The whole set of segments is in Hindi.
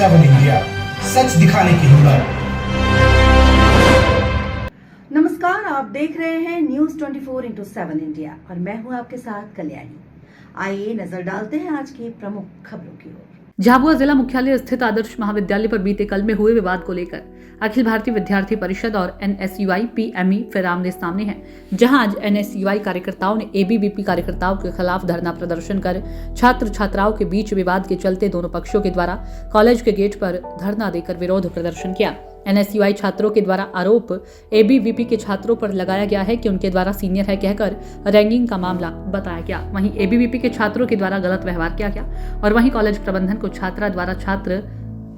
7 इंडिया, सच दिखाने की हिम्मत। नमस्कार, आप देख रहे हैं न्यूज 24/7 इंडिया और मैं हूं आपके साथ कल्याणी। आइए नजर डालते हैं आज की प्रमुख खबरों की ओर। झाबुआ जिला मुख्यालय स्थित आदर्श महाविद्यालय पर बीते कल में हुए विवाद को लेकर अखिल भारतीय विद्यार्थी परिषद और एनएसयूआई पीएमई फिर आमने सामने हैं, जहां आज एनएसयूआई कार्यकर्ताओं ने एबीवीपी कार्यकर्ताओं के खिलाफ धरना प्रदर्शन कर छात्र छात्राओं के बीच विवाद के चलते दोनों पक्षों के द्वारा कॉलेज के गेट पर धरना देकर विरोध प्रदर्शन किया। एनएसयूआई छात्रों के द्वारा आरोप एबीवीपी के छात्रों पर लगाया गया है कि उनके द्वारा सीनियर है कहकर रैंकिंग का मामला बताया गया। वहीं एबीवीपी के छात्रों के द्वारा गलत व्यवहार किया गया और वहीं कॉलेज प्रबंधन को छात्रा द्वारा छात्र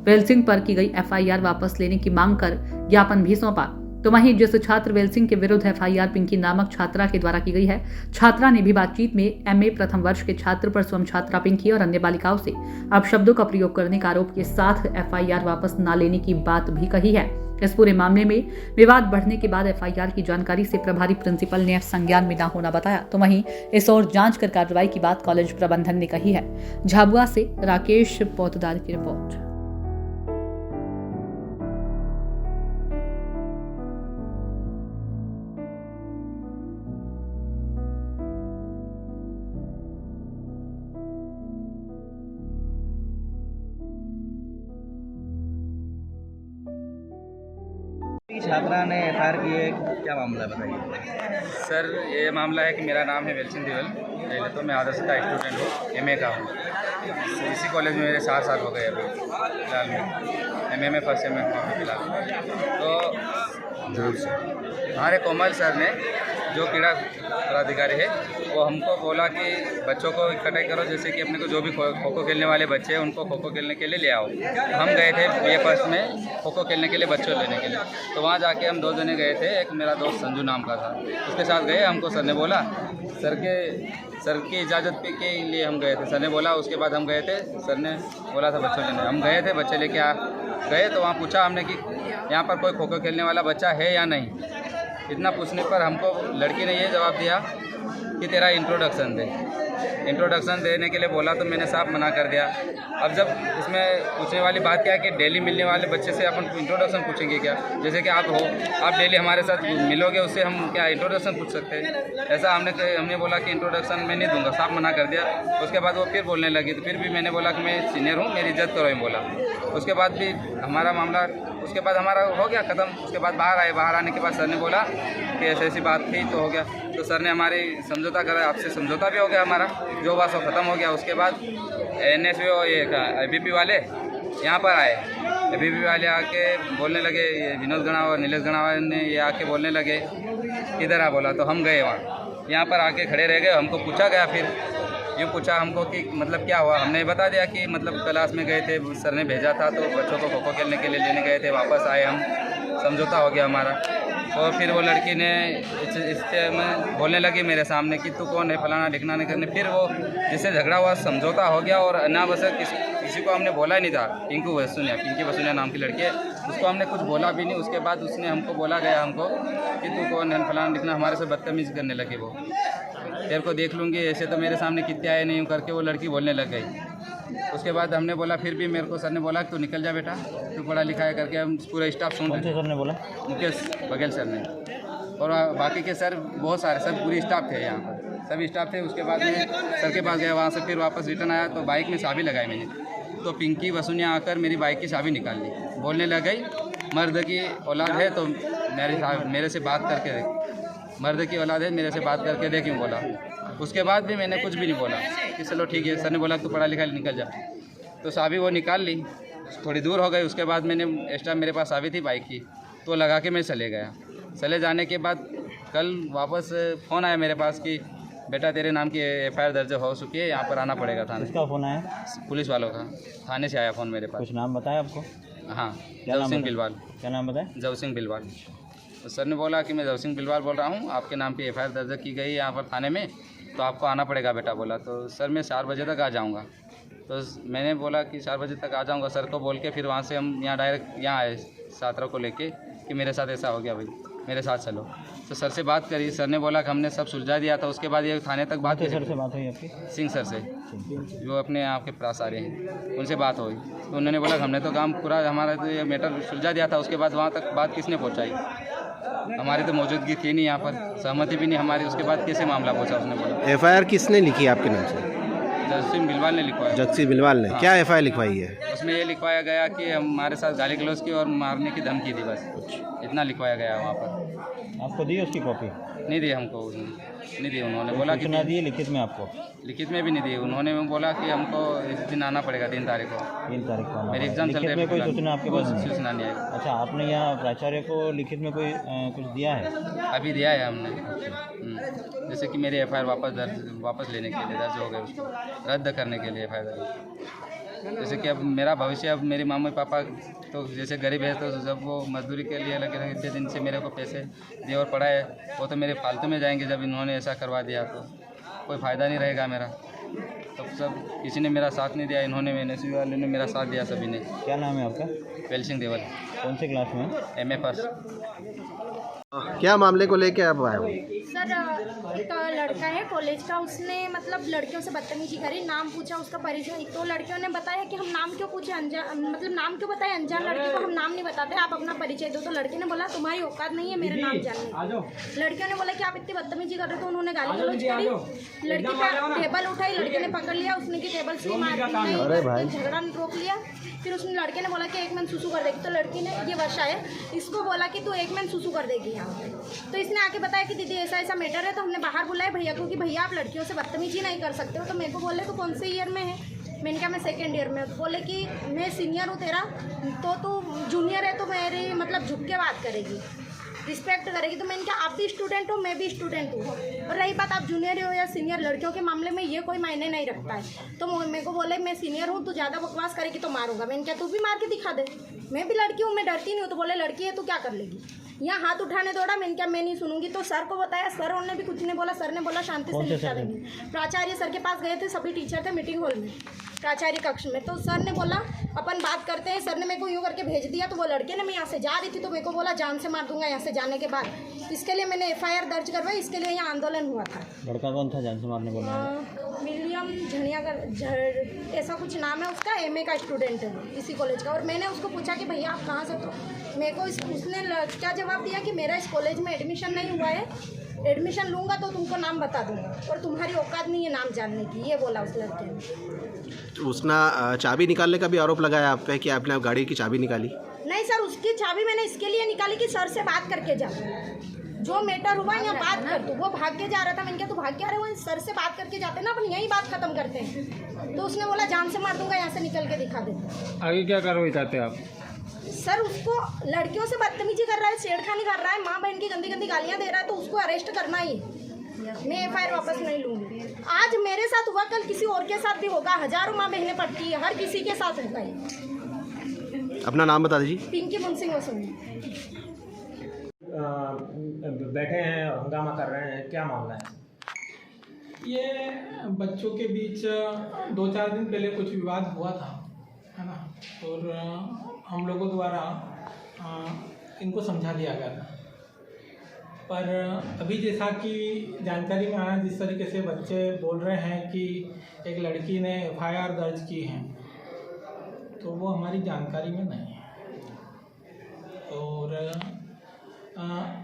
वेल सिंह पर की गई एफआईआर वापस लेने की मांग कर ज्ञापन भी सौंपा। तो वहीं जिस छात्र वेल सिंह के विरुद्ध एफआईआर पिंकी नामक छात्रा के द्वारा की गई है, छात्रा ने भी बातचीत में एमए प्रथम वर्ष के छात्र पर स्वयं छात्रा पिंकी और अन्य बालिकाओं से अपशब्दों का प्रयोग करने का आरोप के साथ एफआईआर वापस न लेने की बात भी कही है। इस पूरे मामले में विवाद बढ़ने के बाद एफआईआर की जानकारी से प्रभारी प्रिंसिपल ने संज्ञान में न होना बताया। तो वहीं इस ओर जांच कर कार्रवाई की बात कॉलेज प्रबंधन ने कही है। झाबुआ से राकेश पोतदार की रिपोर्ट। छात्रा ने एफआईआर की है, क्या मामला बताइए। सर, ये मामला है कि मेरा नाम है वेल सिंह दिवल। पहले तो मैं आदर्श का स्टूडेंट हूँ, एमए का हूँ। इसी कॉलेज में मेरे 7 साल हो गए अभी फिलहाल में। एमए में फर्स्ट सेम में हूँ फिलहाल। तो हमारे कोमल सर ने, जो क्रीड़ा पदाधिकारी है, वो हमको बोला कि बच्चों को इकट्ठा करो, जैसे कि अपने को जो भी खो खो खेलने वाले बच्चे हैं उनको खो खो खेलने के लिए ले आओ। हम गए थे बीए फर्स्ट में खो खो खेलने के लिए बच्चों लेने के लिए। तो वहाँ जाके हम 2 जने गए थे, एक मेरा दोस्त संजू नाम का था, उसके साथ गए। हमको सर ने बोला, सर की इजाज़त के लिए हम गए थे। सर ने बोला, उसके बाद हम गए थे, सर ने बोला था बच्चों लेने। हम गए थे, बच्चे लेके गए तो वहाँ पूछा हमने कि यहाँ पर कोई खो खो खेलने वाला बच्चा है या नहीं। इतना पूछने पर हमको लड़की ने ये जवाब दिया कि तेरा इंट्रोडक्शन दे। इंट्रोडक्शन देने के लिए बोला तो मैंने साफ मना कर दिया। अब जब इसमें पूछने वाली बात क्या है कि डेली मिलने वाले बच्चे से अपन इंट्रोडक्शन पूछेंगे क्या? जैसे कि आप हो, आप डेली हमारे साथ मिलोगे, उससे हम क्या इंट्रोडक्शन पूछ सकते हैं? ऐसा हमने बोला कि इंट्रोडक्शन मैं नहीं दूंगा, साफ मना कर दिया। उसके बाद वो फिर बोलने लगी, तो फिर भी मैंने बोला कि मैं सीनियर हूँ, मेरी इज्जत करो, बोला। उसके बाद भी हमारा मामला, उसके बाद हमारा हो गया ख़त्म। उसके बाद बाहर आने के बाद सर ने बोला कि ऐसी बात थी, तो हो गया। तो सर ने हमारी समझौता करा, आपसे समझौता भी हो गया हमारा, जो बात वो ख़त्म हो गया। उसके बाद एनएसयूआई ये एबीवीपी वाले यहाँ पर आए। एबीवीपी वाले आके बोलने लगे, विनोद गणावर, नीलेश गणावर ने ये आके बोलने लगे, किधर आ बोला। तो हम गए वहाँ, यहाँ पर आके खड़े रह गए। हमको पूछा गया, फिर यूँ पूछा हमको कि मतलब क्या हुआ। हमने बता दिया कि मतलब क्लास में गए थे, सर ने भेजा था, तो बच्चों को खो खो खेलने के लिए लेने गए थे, वापस आए हम, समझौता हो गया हमारा। और फिर वो लड़की ने इससे में बोलने लगी मेरे सामने कि तू कौन है, फलाना ढिकना नहीं करने। फिर वो जिससे झगड़ा हुआ, समझौता हो गया। और अनावश्यक किसी को हमने बोला ही नहीं था। पिंकी वसूनिया नाम की लड़की है, उसको हमने कुछ बोला भी नहीं। उसके बाद उसने हमको बोला गया हमको कि तू कौन है, फलाना ढिकना, हमारे से बदतमीज़ करने लगे। वो तेरे को देख लूँगी, ऐसे तो मेरे सामने कितने आए नहीं करके वो लड़की बोलने लग गई। उसके बाद हमने बोला, फिर भी मेरे को सर ने बोला कि तू निकल जा बेटा, तू पढ़ा लिखा है करके। हम पूरा स्टाफ सुन रहे थे। सर ने बोला, मुकेश बघेल सर ने, और बाकी के सर बहुत सारे, सब पूरी स्टाफ थे यहाँ पर, सभी स्टाफ थे। उसके बाद में सर के पास गया, वहाँ से फिर वापस रिटर्न आया तो बाइक में चाबी लगाई मैंने। तो पिंकी वसूनिया आकर मेरी बाइक की चाबी निकाल ली, बोलने लग गई मर्द की औलाद है तो मेरे से बात करके देख, मर्द की औलाद है मेरे से बात करके दे, क्यों बोला। उसके बाद भी मैंने कुछ भी नहीं बोला कि चलो ठीक है। सर ने बोला तू पढ़ा लिखा निकल जा, तो चाबी वो निकाल ली, थोड़ी दूर हो गई। उसके बाद मैंने एक्स्ट्रा मेरे पास चाबी थी बाइक की, तो लगा के मैं चले गया। चले जाने के बाद कल वापस फ़ोन आया मेरे पास कि बेटा तेरे नाम की एफआईआर दर्ज हो चुकी है, यहाँ पर आना पड़ेगा थाने। किसका फ़ोन आया? पुलिस वालों का, थाने से आया फ़ोन मेरे पास। कुछ नाम बताया आपको? हाँ, जव सिंह बिलवाल। क्या नाम बताया? जव सिंह बिलवाल। तो सर ने बोला कि मैं जव सिंह बिलवाल बोल रहा हूँ, आपके नाम पे एफआईआर दर्ज की गई है यहाँ पर थाने में, तो आपको आना पड़ेगा बेटा, बोला। तो सर मैं 4 बजे तक आ जाऊँगा। तो मैंने बोला कि 4 बजे तक आ जाऊँगा सर को बोल के, फिर वहाँ से हम यहाँ डायरेक्ट यहाँ आए छात्रों को लेके कि मेरे साथ ऐसा हो गया भाई। मेरे साथ चलो। तो सर से बात करी, सर ने बोला कि हमने सब सुलझा दिया था। उसके बाद ये थाने तक बात सर से बात हुई आपकी? सिंह सर से, जो अपने आपके पास आ रहे हैं, उनसे बात हुई। तो उन्होंने बोला हमने तो काम पूरा, हमारा तो ये मैटर सुलझा दिया था। उसके बाद वहाँ तक बात किसने पहुँचाई? हमारी तो मौजूदगी थी नहीं यहाँ पर, सहमति भी नहीं हमारी। उसके बाद कैसे मामला पहुँचा? उसने बोला एफआईआर किसने लिखी आपके नाम से? जस्टिन बिलवाल ने लिखवाया। जगसी बिलवाल ने क्या एफआईआर लिखवाई है? उसमें ये लिखवाया गया कि हमारे साथ गाली गलौज की और मारने की धमकी दी, बस इतना लिखवाया गया वहाँ पर। आपको दी उसकी कॉपी? नहीं दी हमको, नहीं दी। उन्होंने बोला कि सूचना दी लिखित में आपको? लिखित में भी नहीं दी। उन्होंने बोला कि हमको इस दिन आना पड़ेगा, 3 तारीख को। 3 तारीख को आना मेरी पड़ेगा। एग्जाम चल लिखित रही में है, कोई सूचना आपके पास नहीं? सूचना नहीं आई। अच्छा, आपने यहाँ प्राचार्य को लिखित में कोई कुछ दिया है? अभी दिया है हमने। जैसे कि मेरी एफआईआर वापस लेने के लिए, दर्ज हो गए, उसको रद्द करने के लिए एफआईआर। जैसे कि अब मेरा भविष्य, अब मेरे मम्मी पापा तो जैसे गरीब है, तो जब वो मजदूरी के लिए लगे रहे, इतने दिन से मेरे को पैसे दिए और पढ़ाए, वो तो मेरे फालतू में जाएंगे। जब इन्होंने ऐसा करवा दिया तो कोई फ़ायदा नहीं रहेगा मेरा। तो सब किसी ने मेरा साथ नहीं दिया। इन्होंने, NSUI वाले ने मेरा साथ दिया, सभी ने। क्या नाम है आपका? वेल सिंह देवल। कौन से क्लास में? MA first. क्या मामले को लेके आप आए हो? सर, एक लड़का है कॉलेज का, उसने मतलब लड़कियों से बदतमीजी करी, नाम पूछा, उसका परिचय। तो लड़कियों ने बताया कि हम नाम क्यों पूछे, अनजान, मतलब नाम क्यों बताए अनजान लड़की को, हम नाम नहीं बताते, आप अपना परिचय दो। तो लड़की ने बोला तुम्हारी औकात नहीं है मेरा नाम जानने की। लड़कियों ने बोला कि आप इतनी बदतमीजी कर रहे हो, तो उन्होंने गाली गलौज करी। लड़की का टेबल उठाई, लड़के ने पकड़ लिया, उसने की टेबल से मार, झगड़ा रोक लिया। फिर उसने, लड़के ने बोला कि एक मैन सुसु कर देगी। तो लड़की ने, ये वर्षा है, इसको बोला कि तू एक मैन सुसु कर देगी यहाँ पे। तो इसने आके बताया कि दीदी ऐसा ऐसा मैटर है। तो हमने बाहर बुलाया भैया को कि भैया आप लड़कियों से बदतमीजी नहीं कर सकते हो। तो मेरे को बोले तो कौन से ईयर में है? मैंने कहा मैं 2nd ईयर में। बोले कि मैं सीनियर हूँ तेरा, तो तू जूनियर है, तो मेरी मतलब झुक के बात करेगी, रिस्पेक्ट करेगी। तो मैंने कहा आप भी स्टूडेंट हो, मैं भी स्टूडेंट हूँ, और रही बात आप जूनियर हो या सीनियर, लड़कियों के मामले में ये कोई मायने नहीं रखता है। तो मेरे को बोले मैं सीनियर हूँ, तू ज़्यादा बकवास करेगी तो मारूंगा। मैंने कहा तू भी मार के दिखा दे, मैं भी लड़की हूँ, मैं डरती नहीं हूँ। तो बोले लड़की है तो क्या कर लेगी, यहाँ हाथ उठाने दौड़ा। मैंने क्या मैं नहीं सुनूंगी। तो सर को बताया, सर उन्होंने भी कुछ नहीं बोला। सर ने बोला शांति से निपटा देंगे। प्राचार्य सर के पास गए थे, सभी टीचर थे मीटिंग हॉल में, प्राचार्य कक्ष में। तो सर ने बोला अपन बात करते हैं। सर ने मेरे को यूँ करके भेज दिया। तो वो लड़के ने, मैं यहाँ से जा रही थी, तो मेरे को बोला जान से मार दूंगा यहाँ से जाने के बाद। इसके लिए मैंने FIR दर्ज करवाई, इसके लिए यहाँ आंदोलन हुआ था। लड़का कौन था जान से मारने बोला? विलियम झणिया ऐसा कुछ नाम है उसका, MA का स्टूडेंट है इसी कॉलेज का। और मैंने उसको पूछा कि भैया आप कहाँ से? तो मेरे को उसने क्या जवाब दिया कि मेरा इस कॉलेज में एडमिशन नहीं हुआ है, एडमिशन लूँगा तो तुमको नाम बता दूँगा, और तुम्हारी औकात नहीं है नाम जानने की, ये बोला उस लड़के ने। उसने चाबी निकालने का भी आरोप लगाया आप पे कि आपने गाड़ी की चाबी निकाली? नहीं सर, उसकी चाबी मैंने इसके लिए निकाली कि सर से बात करके जा, जो मैटर हुआ यहाँ बात कर तू। वो भाग के जा रहा था, मैंने कहा तू भाग के आ रहे हो, सर से बात करके जाते ना, अपन यहीं बात खत्म करते हैं। तो उसने बोला जान से मार दूंगा, यहाँ से निकल के दिखा देते। आगे क्या कार्रवाई चाहते हैं आप? सर उसको लड़कियों से बदतमीजी कर रहा है, छेड़खानी कर रहा है, माँ बहन की गंदी गंदी गालियाँ दे रहा है, तो उसको अरेस्ट करना ही। मैं FIR वापस नहीं लूँगी। आज मेरे साथ हुआ, कल किसी और के साथ भी होगा। हजारों माँ बहनें पढ़ती है, हर किसी के साथ होता है। अपना नाम बता दीजिए। पिंकी मुंसिंग वसूली। बैठे हैं, हंगामा कर रहे हैं, क्या मामला है? ये बच्चों के बीच 2-4 दिन पहले कुछ विवाद हुआ था, है ना, और हम लोगों द्वारा इनको समझा दिया गया था। पर अभी जैसा कि जानकारी में आया, जिस तरीके से बच्चे बोल रहे हैं कि एक लड़की ने FIR दर्ज की है, तो वो हमारी जानकारी में नहीं है। और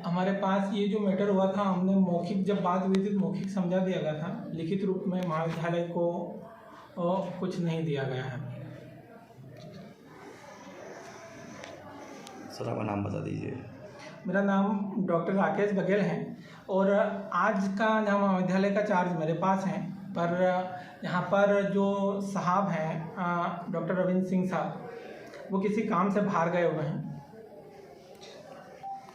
हमारे पास ये जो मैटर हुआ था, हमने मौखिक, जब बात हुई थी मौखिक समझा दिया गया था, लिखित रूप में महाविद्यालय को कुछ नहीं दिया गया है। सर आपका नाम बता दीजिए। मेरा नाम डॉक्टर राकेश बघेल है, और आज का यहाँ महाविद्यालय का चार्ज मेरे पास है। पर यहाँ पर जो साहब हैं डॉक्टर रविंद्र सिंह साहब, वो किसी काम से बाहर गए हुए हैं।